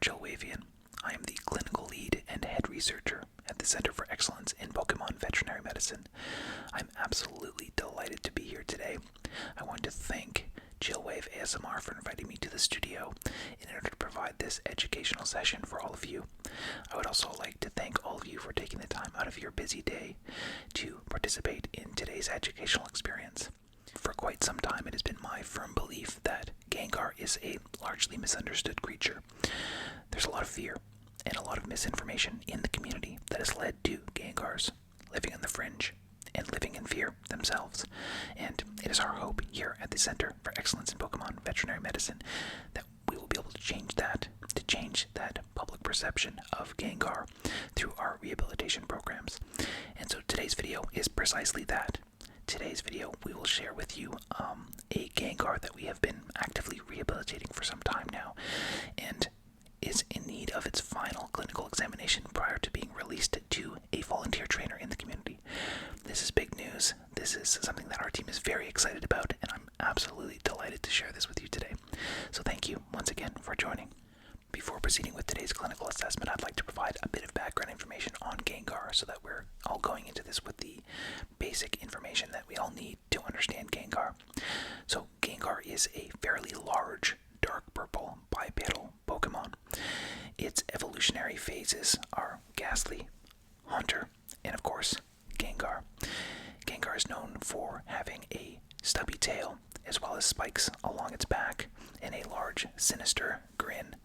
Chillwave. I am the clinical lead and head researcher at the Center for Excellence in Pokémon Veterinary Medicine. I'm absolutely delighted to be here today. I want to thank Chillwave ASMR for inviting me to the studio in order to provide this educational session for all of you. I would also like to thank all of you for taking the time out of your busy day to participate in today's educational experience. For quite some time, it has been my firm belief that Gengar is a largely misunderstood creature. There's a lot of fear and a lot of misinformation in the community that has led to Gengars living on the fringe and living in fear themselves. And it is our hope here at the Center for Excellence in Pokémon Veterinary Medicine that we will be able to change that public perception of Gengar through our rehabilitation programs. And so today's video is precisely that. Today's video, we will share with you a Gengar that we have been actively rehabilitating for some time now, and is in need of its final clinical examination prior to being released to a volunteer trainer in the community. This is big news. This is something that our team is very excited about, and I'm absolutely delighted to share this with you today. So thank you once again for joining. Before proceeding with today's clinical assessment, I'd like to provide a bit of background information on Gengar so that we're all going into this with the basic information that we all need to understand Gengar. So Gengar is a fairly large, dark purple, bipedal Pokemon. Its evolutionary phases are Ghastly, Haunter, and of course, Gengar. Gengar is known for having a stubby tail, as well as spikes along its back, and a large, sinister grin.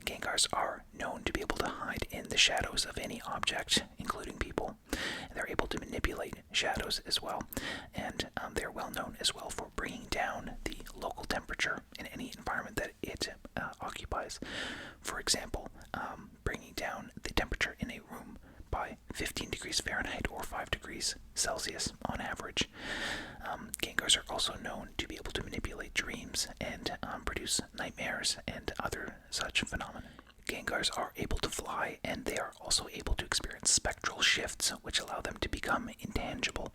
Gengars are known to be able to hide in the shadows of any object, including people. They're able to manipulate shadows as well, and they're well known as well for bringing down the local temperature in any environment that it occupies. For example, bringing down the temperature in a room by 15 degrees Fahrenheit or 5 degrees Celsius on average. Gengars are also known to be able to manipulate dreams and produce nightmares and other such phenomena. Gengars are able to fly, and they are also able to experience spectral shifts, which allow them to become intangible.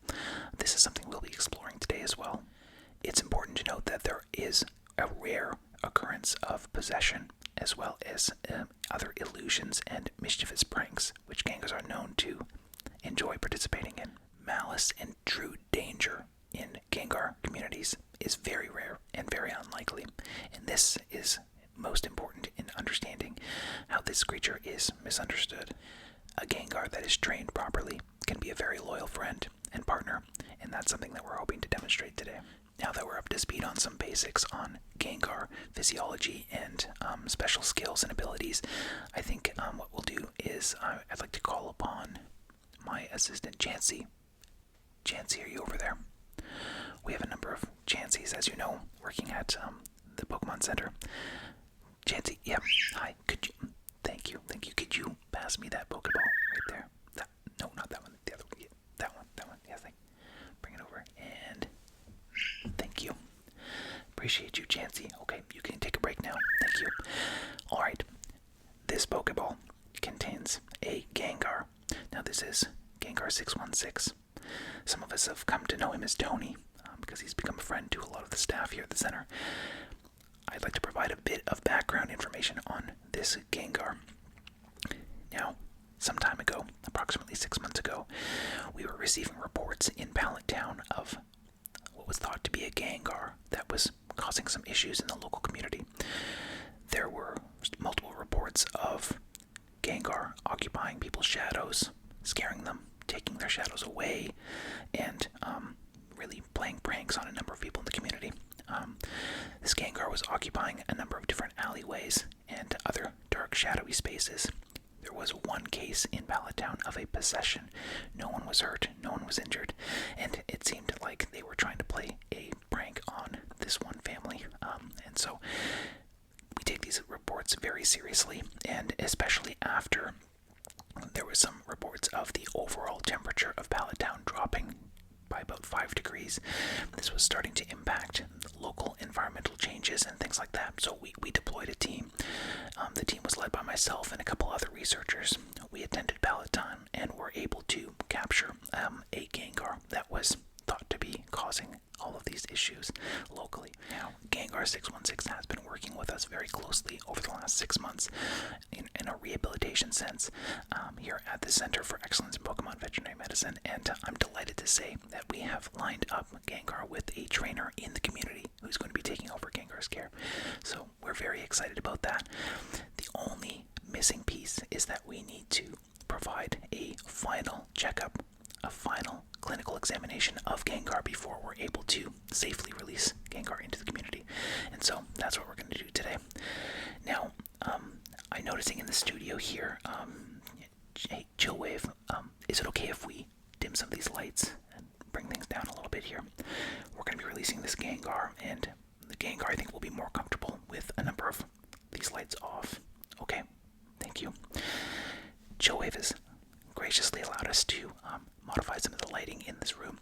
This is something we'll be exploring today as well. It's important to note that there is a rare occurrence of possession, as well as other illusions and mischievous pranks, which Gengars are known to enjoy participating in. Malice and true danger in Gengar communities is very rare and very unlikely, and this is most important in understanding how this creature is misunderstood. A Gengar that is trained properly can be a very loyal friend and partner, and that's something that we're hoping to demonstrate today. Now that we're up to speed on some basics on Gengar physiology and special skills and abilities, I think what we'll do is I'd like to call upon my assistant, Chansey. Chansey, are you over there? We have a number of Chanseys, as you know, working at the Pokemon Center. Chansey, yep, hi, thank you, could you pass me that Pokeball right there? No, not that one, the other one, that one, yes, bring it over, and thank you. Appreciate you, Chansey. Okay, you can take a break now, thank you. Alright, this Pokeball contains a Gengar. Now this is Gengar 616. Some of us have come to know him as Tony, because he's become a friend to a lot of the staff here at the center. I'd like to provide a bit of background information on this Gengar. Now, some time ago, approximately 6 months ago, we were receiving reports in Pallet Town of what was thought to be a Gengar that was causing some issues in the local community. There were multiple reports of Gengar occupying people's shadows, scaring them, taking their shadows away, and really playing pranks on a number of people in the community. This Gengar was occupying a number of different alleyways and other dark, shadowy spaces. There was one case in Pallet Town of a possession. No one was hurt, no one was injured, and it seemed like they were trying to play a prank on this one family. And so we take these reports very seriously, and especially after there was some reports of the overall temperature of Pallet Town dropping by about 5 degrees. This was starting to impact local environmental changes and things like that. So we deployed a team. The team was led by myself and a couple other researchers. We attended Pallet Town and were able to capture a Gengar that was thought to be causing all of these issues locally. Now, Gengar 616 has been working with us very closely over the last 6 months in a rehabilitation sense here at the Center for Excellence in Pokemon Veterinary Medicine, and I'm delighted to say that we have lined up Gengar with a trainer in the community who's going to be taking over Gengar's care. So we're very excited about that. The only missing piece is that we need to provide a final checkup, a final clinical examination of Gengar before we're able to safely release Gengar into the community. And so that's what we're going to do today. Now, I'm noticing in the studio here, hey, Chillwave, is it okay if we dim some of these lights and bring things down a little bit here? We're going to be releasing this Gengar, and the Gengar I think will be more comfortable with a number of these lights off. Okay, thank you. Chillwave has graciously allowed us to modify some of the lighting in this room.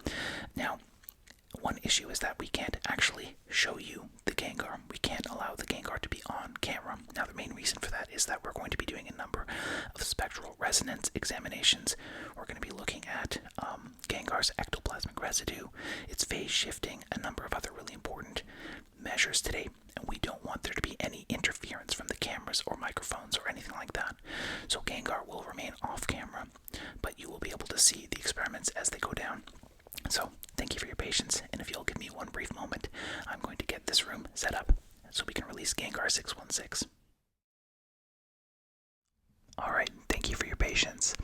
Now, one issue is that we can't actually show you the Gengar. We can't allow the Gengar to be on camera. Now, the main reason for that is that we're going to be doing a number of spectral resonance examinations. We're going to be looking at Gengar's ectoplasmic residue, its phase shifting, a number of other really important measures today, and we don't want there to be any interference from the cameras or microphones or anything like that. So Gengar will remain off camera, but you will be able to see the experiments as they go down. So thank you for your patience, and if you'll give me one brief moment, I'm going to get this room set up so we can release Gengar 616. Alright, thank you for your patience.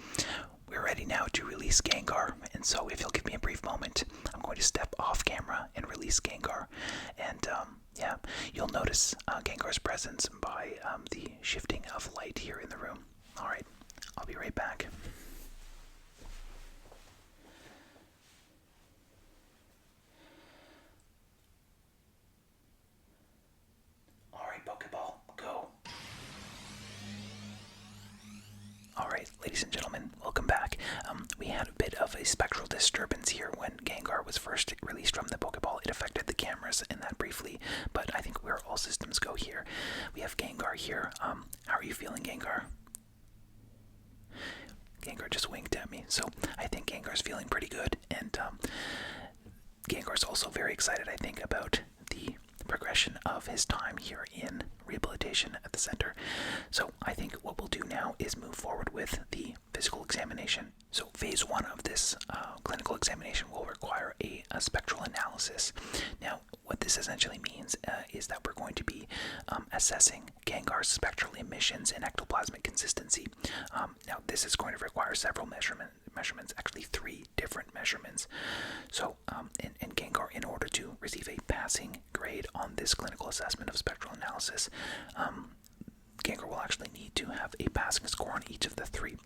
We're ready now to release Gengar, and so if you'll give me a brief moment, I'm going to step off camera and release Gengar. And yeah, you'll notice Gengar's presence by the shifting of light here in the room. Alright, I'll be right back. Alright, Pokeball, go. Alright, ladies and gentlemen, welcome back. We had a bit of a spectral disturbance here when Gengar was first released from the Pokeball. It affected the cameras in that briefly, but I think we're all systems go here. We have Gengar here. How are you feeling, Gengar? Gengar just winked at me, so I think Gengar's feeling pretty good, and Gengar's also very excited, I think, about the progression of his time here in rehabilitation at the center. So I think what we'll do now is move forward with the physical examination. So phase 1 of this clinical examination will require a spectral analysis. Now, what this essentially means is that we're going to be assessing Gengar's spectral emissions and ectoplasmic consistency. Now, this is going to require several measurements, actually 3 different measurements. So, and Gengar, in order to receive a passing grade on this clinical assessment of spectral analysis, Gengar will actually need to have a passing score on each of the 3.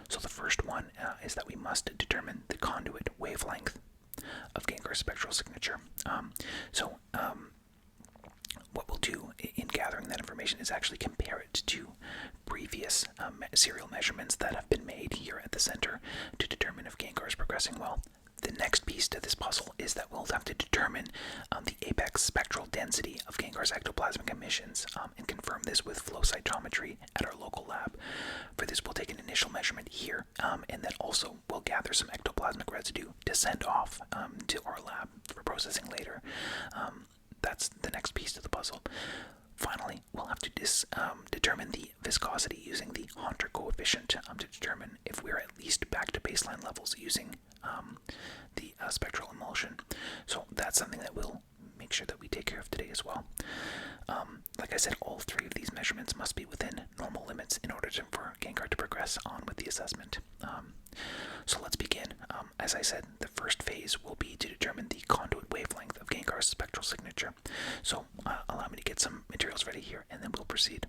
So the first one is that we must determine the conduit wavelength of Gengar's spectral signature. What we'll do in gathering that information is actually compare it to previous serial measurements that have been made here at the center to determine if Gengar is progressing well. The next piece to this puzzle is that we'll have to determine the apex spectral density of Gengar's ectoplasmic emissions and confirm this with flow cytometry at our local lab. For this, we'll take an initial measurement here, and then also we'll gather some ectoplasmic residue to send off to our lab for processing later. That's the next piece to the puzzle. Finally, we'll have to determine the viscosity using the Hunter coefficient to determine if we're at least back to baseline levels using the spectral emulsion. So that's something that we'll make sure that we take care of today as well. Like I said, all 3 of these measurements must be within normal limits in order for Gengar to progress on with the assessment. So let's begin. As I said, the first phase will be to determine the conduit wavelength of Gengar's spectral signature. So allow me to get some materials ready here, and then we'll proceed.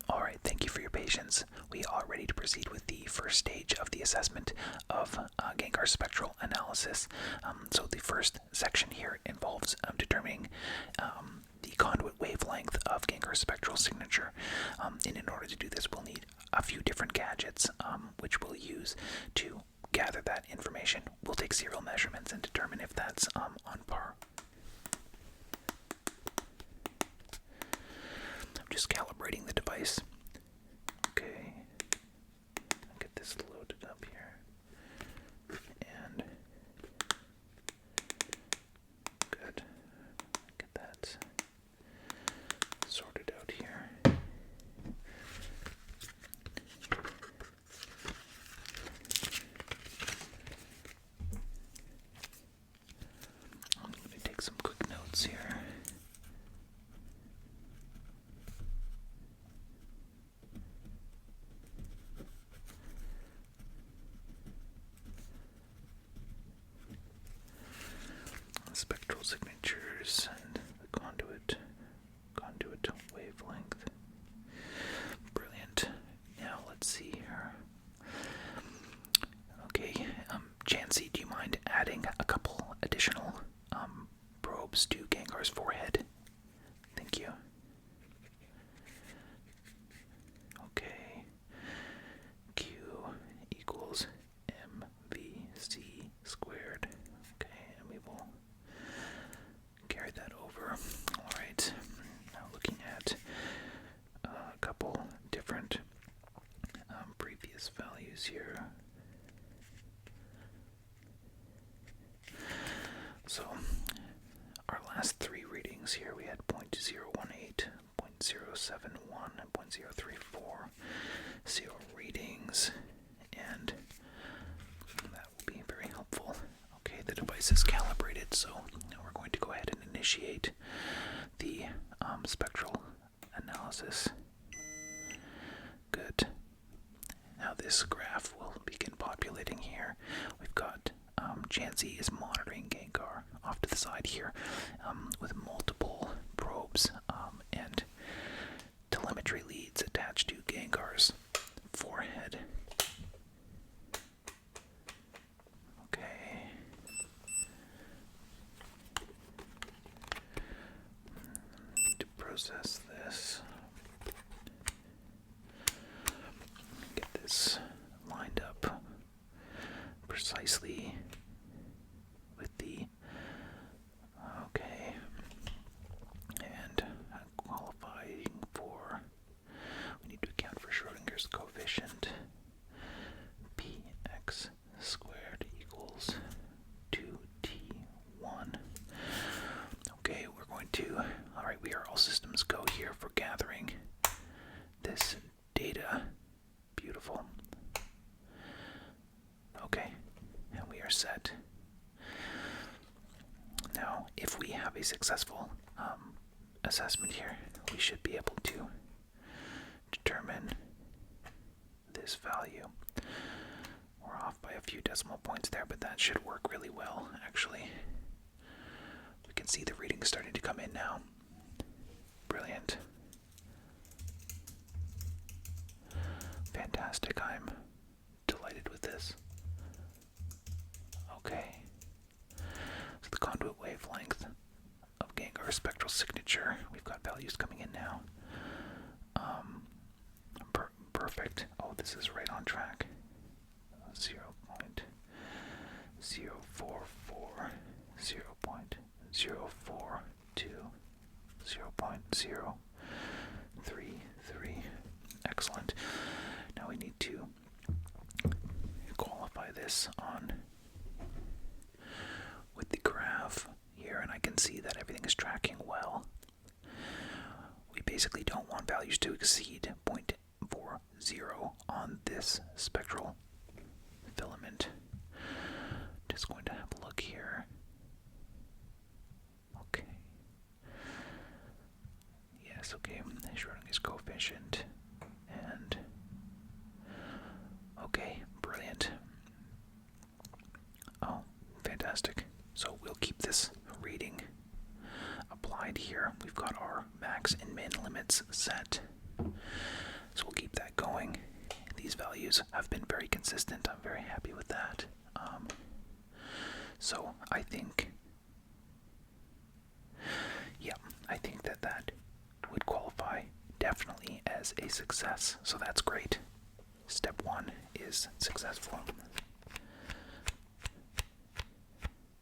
Alright, thank you for your patience. We are ready to proceed with the first stage of the assessment of Gengar's spectral analysis. So the first section here involves determining the conduit wavelength of Gengar's spectral signature. And in order to do this, we'll need a few different gadgets, which we'll use to gather that information. We'll take serial measurements and determine if that's on par. I'm just calibrating the device. Okay, get this loaded up here, and good. Get that 0.071.034, 0 readings, and that will be very helpful. Okay, the device is calibrated, so now we're going to go ahead and initiate the spectral analysis. Good. Now this graph will begin populating here. We've got Chansey is monitoring Gengar off to the side here with multiple probes and telemetry leads attached to Gengar's forehead. Okay. To process this, get this lined up precisely with the and qualifying for, we need to account for Schrodinger's coefficient. Px squared equals 2t1. Okay, we're going to, alright, we are all systems go here for gathering this data. Beautiful. Okay, and we are set. Now, if we have a successful assessment here, we should be able to determine this value. We're off by a few decimal points there, but that should work really well, actually. We can see the readings starting to come in now. Brilliant. Fantastic. I'm delighted with this. Okay. So the conduit wavelength of Gengar's spectral signature, we've got values coming in now. Perfect. Oh, this is right on track. 0.044, 0.042, 0.033. Excellent. Now we need to qualify this on with the graph here, and I can see that everything is tracking well. We basically don't want values to exceed 0.40 on this spectral filament. Just going to have a look here. Okay. Yes, okay. Schrodinger's coefficient. And okay, brilliant. Oh, fantastic. So we'll keep this reading applied here. We've got our max and min limits set. So we'll keep that going. These values have been very consistent. I'm very happy with that. So I think, I think that would qualify definitely as a success. So that's great. Step 1 is successful.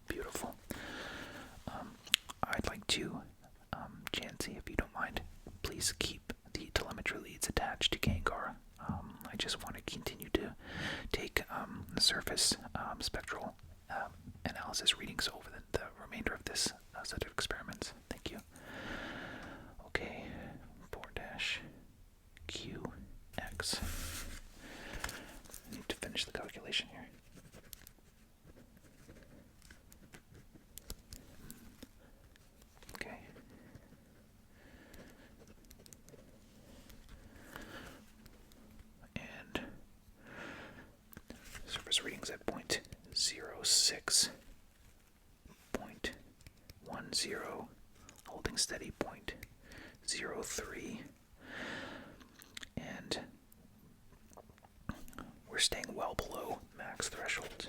Beautiful. I'd like to, Chansey, if you don't mind, please keep the telemetry leads attached to Gengar. I just want to continue to take the surface spectral analysis readings over the remainder of this set of experiments. Thank you. Okay, 4-QX. Need to finish the calculation here. Okay. And surface readings at 0.06, 0.10, holding steady 0.03, and we're staying well below max thresholds.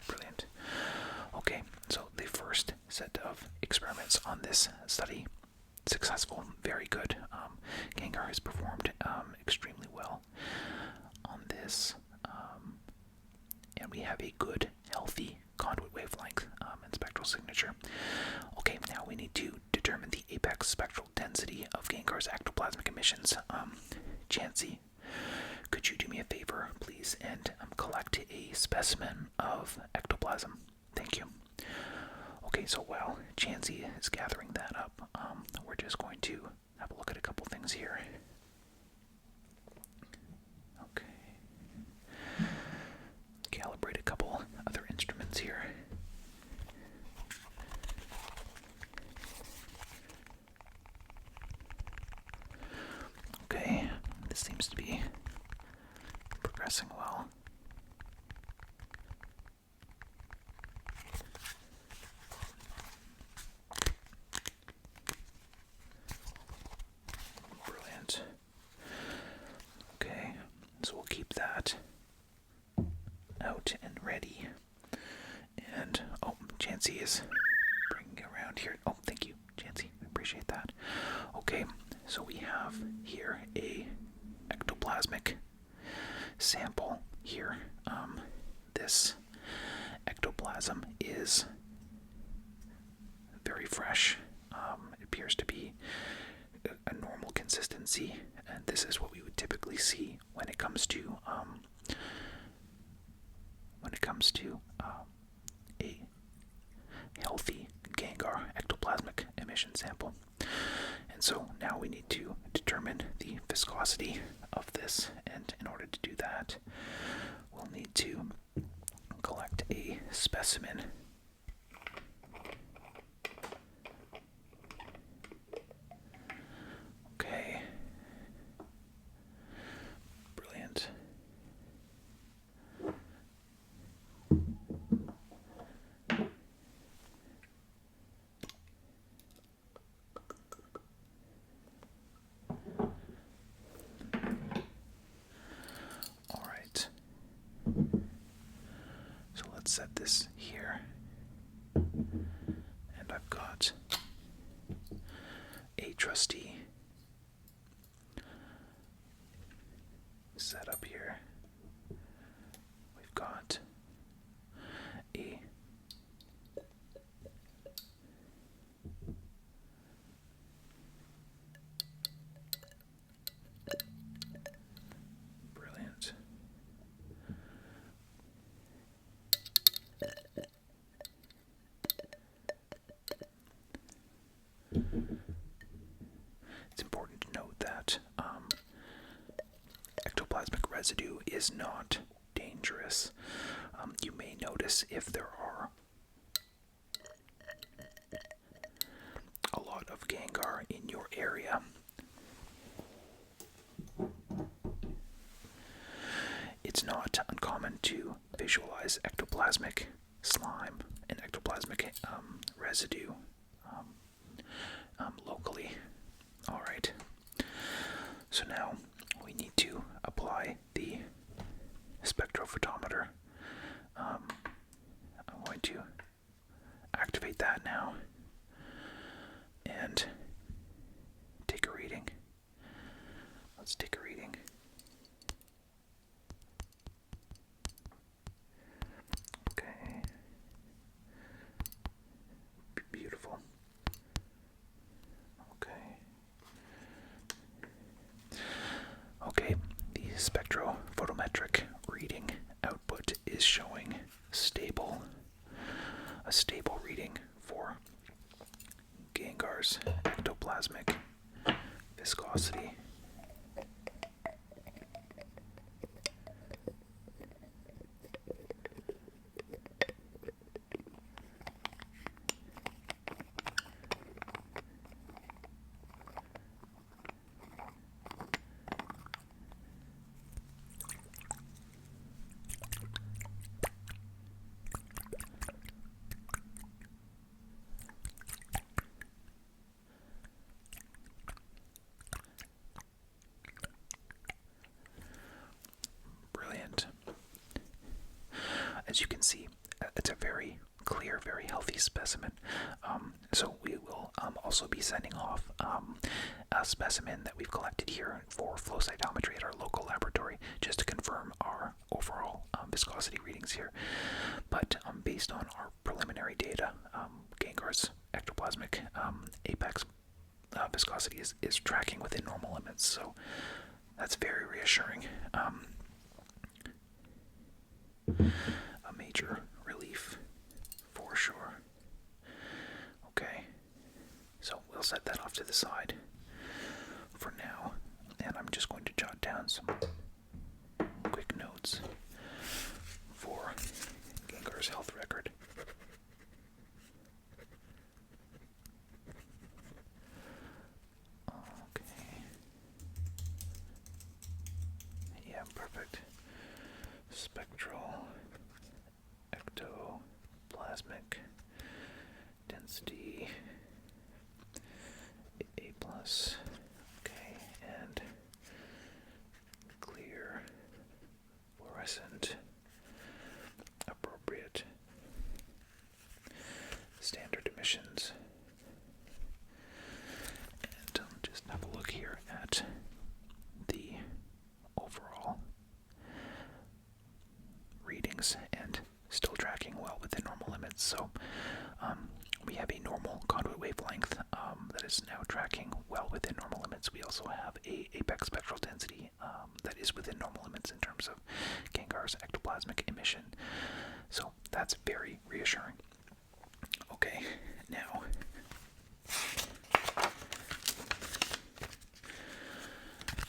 Brilliant. Okay, so the first set of experiments on this study, successful, very good. Gengar has performed extremely well on this, and we have a good, healthy conduit wavelength and spectral signature. Okay, now we need to determine the apex spectral density of Gengar's ectoplasmic emissions. Chansey, could you do me a favor, please, and collect a specimen of ectoplasm? Thank you. Okay, so while Chansey is gathering that up, we're just going to have a look at a couple things here. Okay. Calibrate a couple other instruments here. Okay, this seems to be progressing well. Brilliant. Okay, so we'll keep that out and ready. And, oh, Chansey is bringing around here. Oh, thank you, Chansey. I appreciate that. Okay, so we have here a ectoplasmic sample here. This ectoplasm is very fresh. It appears to be a normal consistency, and this is what we would typically see when it comes to a healthy Gengar ectoplasmic emission sample. And so now we need to determine the viscosity of this, and in order to do that, we'll need to collect a specimen. Okay. Brilliant. All right. So let's set this here. And I've got a trusty setup here. We've got a brilliant. It's important to note that ectoplasmic residue is not dangerous. You may notice if there are a lot of Gengar in your area, it's not uncommon to visualize ectoplasmic slime and ectoplasmic residue locally. Alright, so now we need to apply the spectrophotometer. I'm going to activate that now and take a reading. Let's take a reading. Okay. Beautiful. Okay. Okay, the spectrophotometric reading output is showing a stable reading for Gengar's ectoplasmic viscosity. As you can see, it's a very clear, very healthy specimen. So we will also be sending off a specimen that we've collected here for flow cytometry at our local laboratory, just to confirm our overall viscosity readings here. But based on our preliminary data, Gengar's ectoplasmic apex viscosity is tracking within normal limits, so that's very reassuring. A major relief for sure. we'll set that off to the side for now. And I'm just going to jot down some quick notes for Gengar's health record. Okay. Yeah, perfect. Spectral, Ectoplasmic, density A+, okay, and clear, fluorescent, appropriate, standard emissions. And just have a look here at the overall readings, and still tracking well within normal limits. So we have a normal conduit wavelength that is now tracking well within normal limits. We also have a apex spectral density that is within normal limits in terms of Gengar's ectoplasmic emission. So that's very reassuring. Okay, now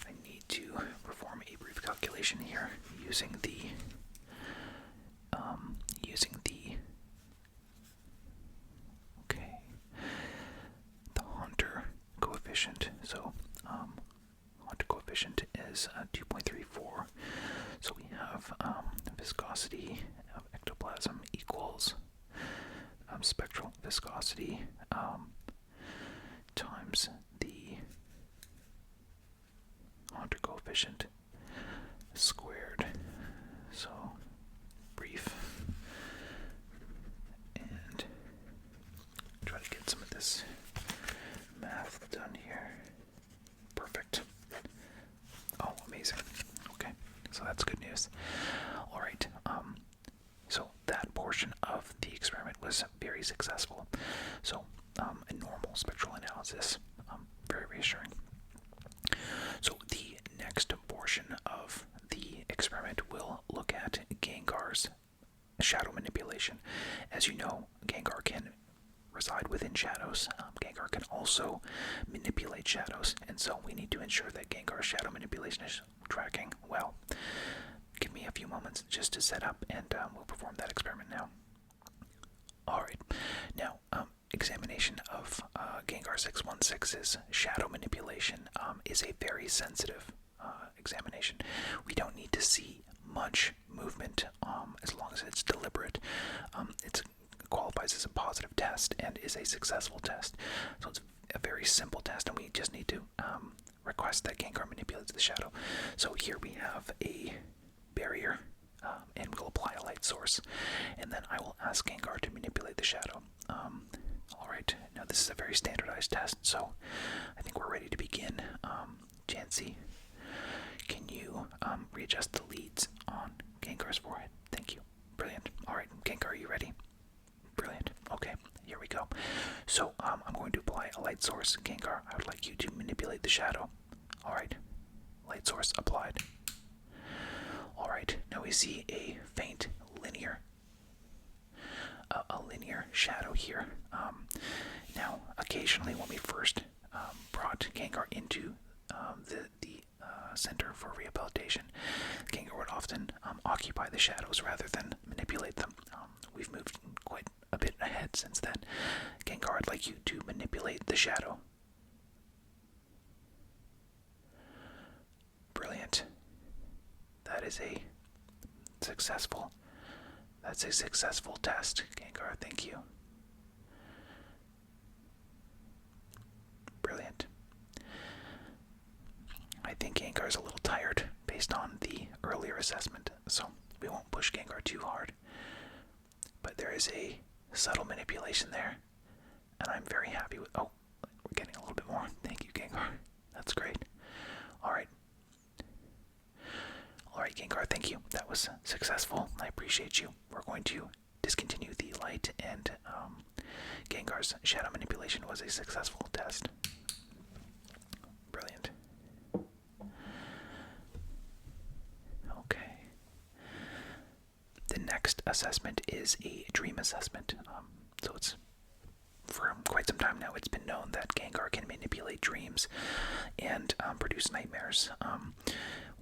I need to perform a brief calculation here using the Hunter coefficient. So Hunter coefficient is 2.34. So we have viscosity of ectoplasm equals spectral viscosity times the Hunter coefficient squared. So brief, and try to get some of this math done here. Perfect. Oh, amazing. Okay, so that's good news. All right. So that portion of the experiment was very successful. So a normal spectral analysis, very reassuring. So the next portion of the experiment will look at Gengar's shadow manipulation. As you know, Gengar can reside within shadows. Gengar can also manipulate shadows, and so we need to ensure that Gengar's shadow manipulation is tracking well. Give me a few moments just to set up, and we'll perform that experiment now. Alright, now examination of Gengar 616's shadow manipulation is a very sensitive examination. We don't need to see much movement as long as it's deliberate. It qualifies as a positive test and is a successful test. So it's a very simple test, and we just need to request that Gengar manipulates the shadow. So here we have a barrier, and we'll apply a light source, and then I will ask Gengar to manipulate the shadow. Alright, now this is a very standardized test, so I think we're ready to begin. Jancy, can you readjust the leads on Gengar's forehead? Thank you. Brilliant. Alright, Gengar, are you ready? Brilliant. Okay, here we go. So I'm going to apply a light source. Gengar, I would like you to manipulate the shadow. Alright, light source applied. Alright, now we see a faint linear shadow here. Now, occasionally when we first brought Gengar into the Center for Rehabilitation, Gengar would often occupy the shadows rather than manipulate them. We've moved quite a bit ahead since then. Gengar, I'd like you to manipulate the shadow. Brilliant. That's a successful test, Gengar, thank you. Brilliant. I think Gengar's a little tired based on the earlier assessment, so we won't push Gengar too hard. But there is a subtle manipulation there, and I'm very happy with... Oh, we're getting a little bit more. Thank you, Gengar. That's great. Alright. Alright, Gengar, thank you. That was successful. I appreciate you. We're going to discontinue the light, and Gengar's shadow manipulation was a successful test. Brilliant. Okay. The next assessment is a dream assessment. So it's, for quite some time now, it's been known that Gengar can manipulate dreams and produce nightmares.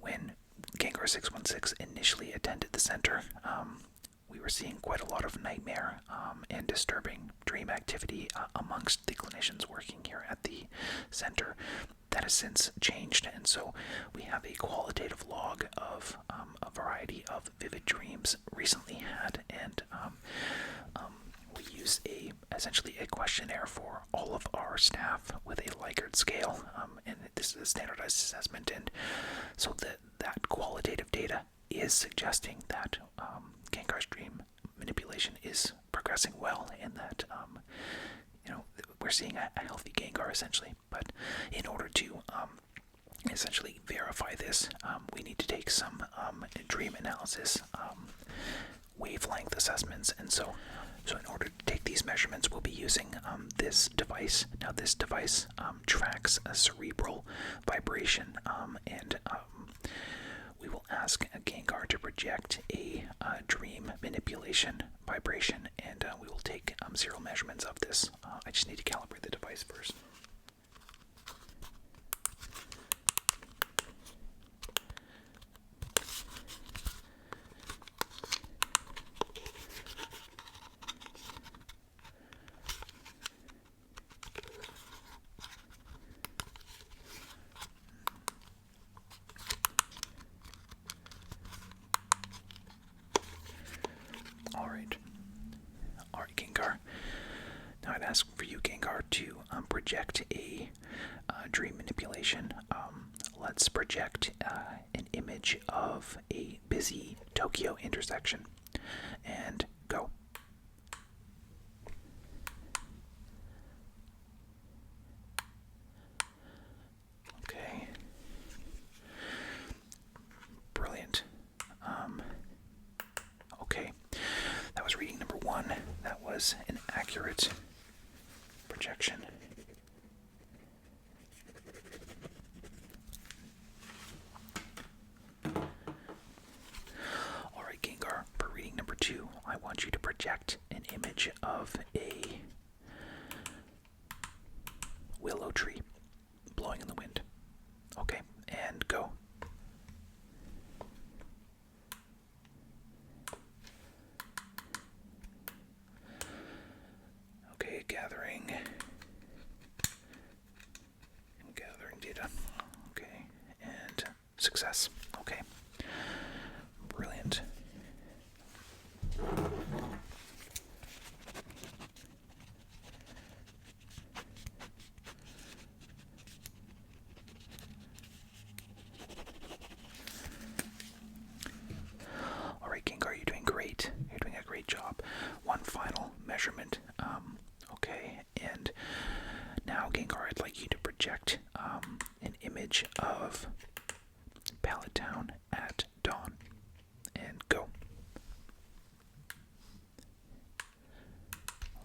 When Gengar 616 initially attended the center, we were seeing quite a lot of nightmare and disturbing dream activity amongst the clinicians working here at the center. That has since changed, and so we have a qualitative log of a variety of vivid dreams recently had, and we use essentially a questionnaire for all of our staff with a Likert scale, and this is a standardized assessment, and so that qualitative data is suggesting that Gengar's dream manipulation is progressing well, and that we're seeing a healthy Gengar essentially. But in order to essentially verify this, we need to take some dream analysis wavelength assessments, and so in order to take these measurements, we'll be using this device. Now this device tracks a cerebral vibration, and we will ask a Gengar to project a dream manipulation vibration, and we will take serial measurements of this. I just need to calibrate the device first. Alright, Gengar. Now I'd ask for you, Gengar, to project a dream manipulation. Let's project an image of a busy Tokyo intersection. And go. Okay. Brilliant. Okay. That was reading number 1. That was an accurate projection. Alright, Gengar, for reading number 2, I want you to project an image of a willow tree blowing in the wind. Okay, and go. Okay, gathering data. Okay, and success. Okay, brilliant. Alright, Gengar, you're doing great. You're doing a great job. One final measurement. Okay, and now, Gengar, I'd like you to project an image of Pallet Town at dawn. And go.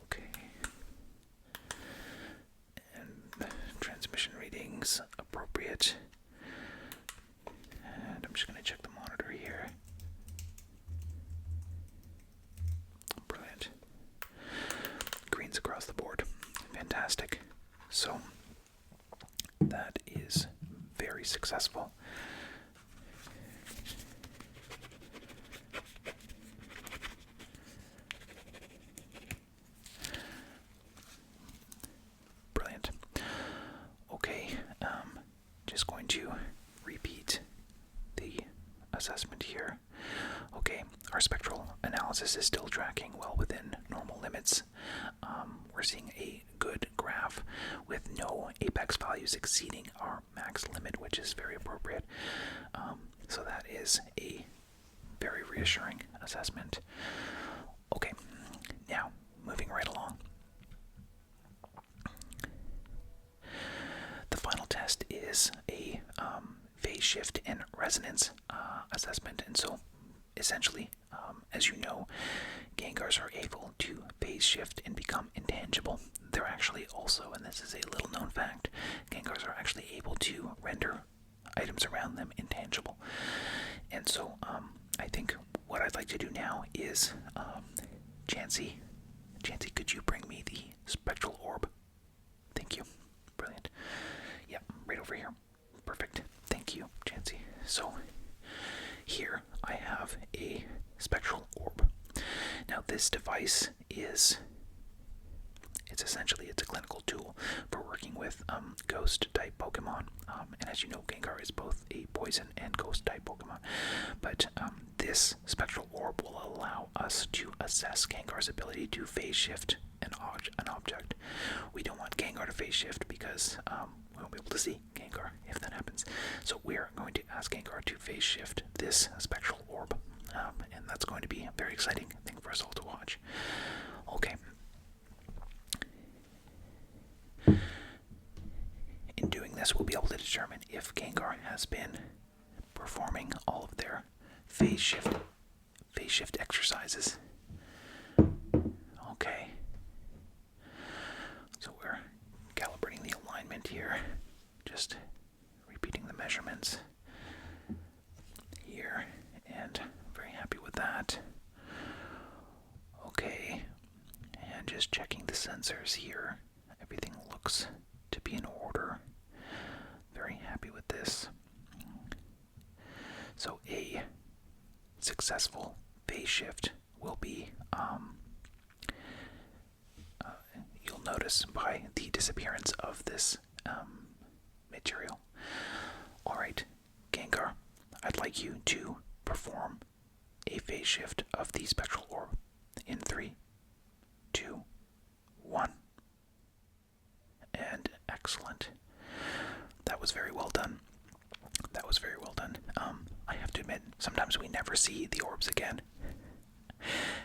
Okay. And transmission readings appropriate. And I'm just going to check the monitor here. Brilliant. Greens across the board. Fantastic. So, that is very successful. Brilliant. Okay, just going to repeat the assessment here. Okay, our spectral analysis is still tracking well within normal limits. We're seeing a good graph with no apex values exceeding our max limit, which is very appropriate. So that is a very reassuring assessment. Okay, now moving right along. The final test is a phase shift and resonance assessment, and so essentially, as you know, Gengars are able to phase shift and become intangible. They're actually also, and this is a little known fact, Gengars are actually able to render items around them intangible. And so I think what I'd like to do now is, Chansey, could you bring me the spectral orb? Thank you. Brilliant. this device is, it's a clinical tool for working with ghost type Pokemon. And as you know, Gengar is both a poison and ghost type Pokemon. But this spectral orb will allow us to assess Gengar's ability to phase shift an object. We don't want Gengar to phase shift because we won't be able to see Gengar if that happens. So we're going to ask Gengar to phase shift this spectral orb. And that's going to be a very exciting thing for us all to watch. Okay. In doing this, we'll be able to determine if Gengar has been performing all of their phase shift exercises. Okay. So we're calibrating the alignment here, just repeating the measurements here, and very happy with that. Okay, and just checking the sensors here. Everything looks to be in order. Very happy with this. So a successful phase shift will be, you'll notice by the disappearance of this material. Alright, Gengar, I'd like you to perform a phase shift of the spectral orb in 3, 2, 1. And excellent. That was very well done. That was very well done. I have to admit, sometimes we never see the orbs again.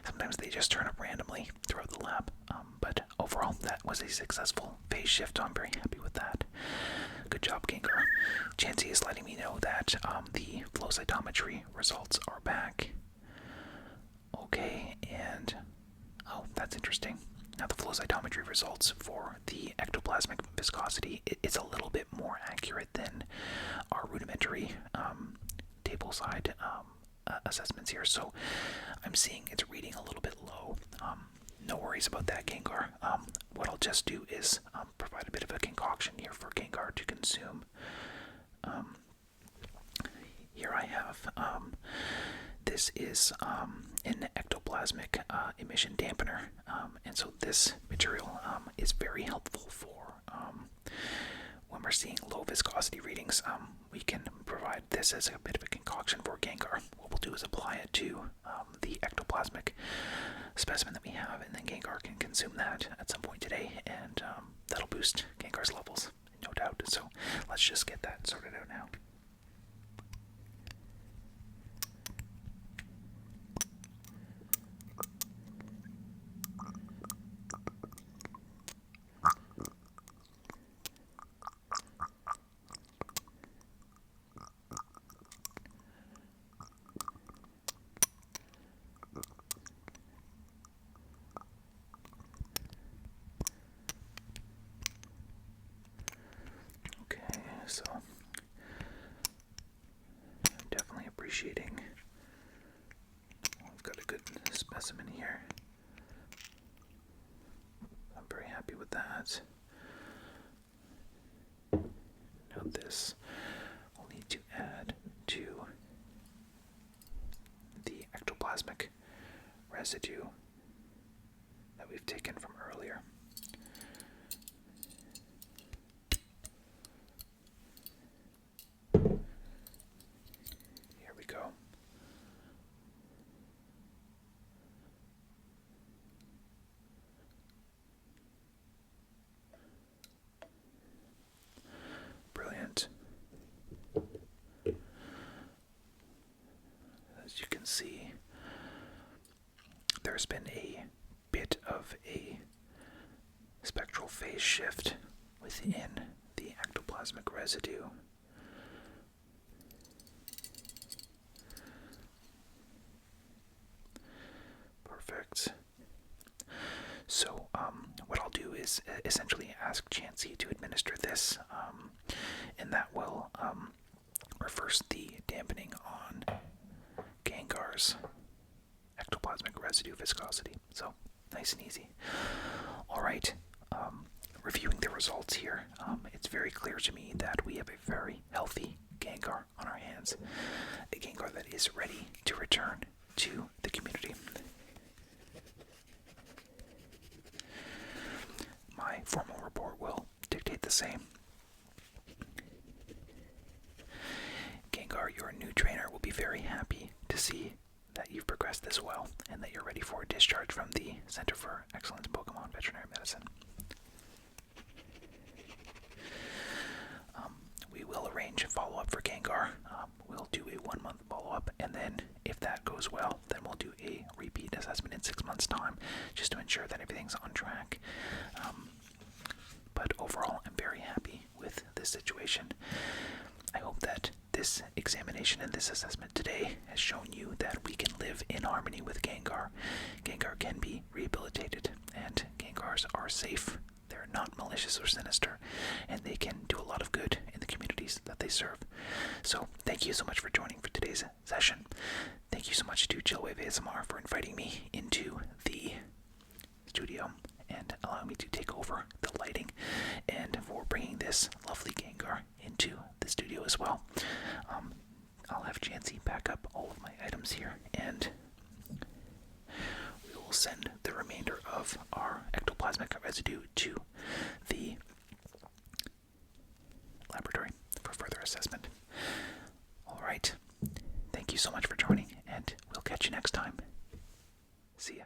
Sometimes they just turn up randomly throughout the lab. But overall, that was a successful phase shift. I'm very happy with that. Good job, Gengar. Chansey is letting me know that the flow cytometry results are back. Okay, and oh, that's interesting. Now the flow cytometry results for the ectoplasmic viscosity, it's a little bit more accurate than our rudimentary tableside assessments here. So I'm seeing it's reading a little bit low. No worries about that, Gengar. What I'll just do is provide a bit of a concoction here for Gengar to consume. Here I have, this is an ectoplasmic emission dampener, and so this material is very helpful for when we're seeing low viscosity readings. We can provide this as a bit of a concoction for Gengar. What we'll do is apply it to the ectoplasmic specimen that we have, and then Gengar can consume that at some point today, and that'll boost Gengar's levels, no doubt. So let's just get that sorted out now. So, definitely appreciating. I've got a good specimen here. I'm very happy with that. Now this we'll need to add to the ectoplasmic residue that we've taken from earlier. As you can see, there's been a bit of a spectral phase shift within the ectoplasmic residue. Perfect. So what I'll do is essentially ask Chansey to administer this, and that will reverse the dampening on Gengar's ectoplasmic residue viscosity. So nice and easy. Alright, reviewing the results here, it's very clear to me that we have a very healthy Gengar on our hands. A Gengar that is ready to return to the community. my formal report will dictate the same. Gengar, your new trainer will be very happy to see that you've progressed this well and that you're ready for a discharge from the Center for Excellence in Pokémon Veterinary Medicine. We will arrange a follow-up for Gengar. We'll do a 1-month follow-up, and then if that goes well, then we'll do a repeat assessment in 6 months' time, just to ensure that everything's on track. But overall, I'm very happy with this situation. I hope that this examination and this assessment today has shown you that we can live in harmony with Gengar. Gengar can be rehabilitated, and Gengars are safe. They're not malicious or sinister, and they can do a lot of good in the communities that they serve. So, thank you so much for joining for today's session. Thank you so much to Chillwave ASMR for inviting me into the studio and allowing me to take over the lighting, and for bringing this lovely Gengar into the studio as well. I'll have Jancy pack up all of my items here, and we will send the remainder of our ectoplasmic residue to the laboratory for further assessment. Alright, thank you so much for joining, and we'll catch you next time. See ya.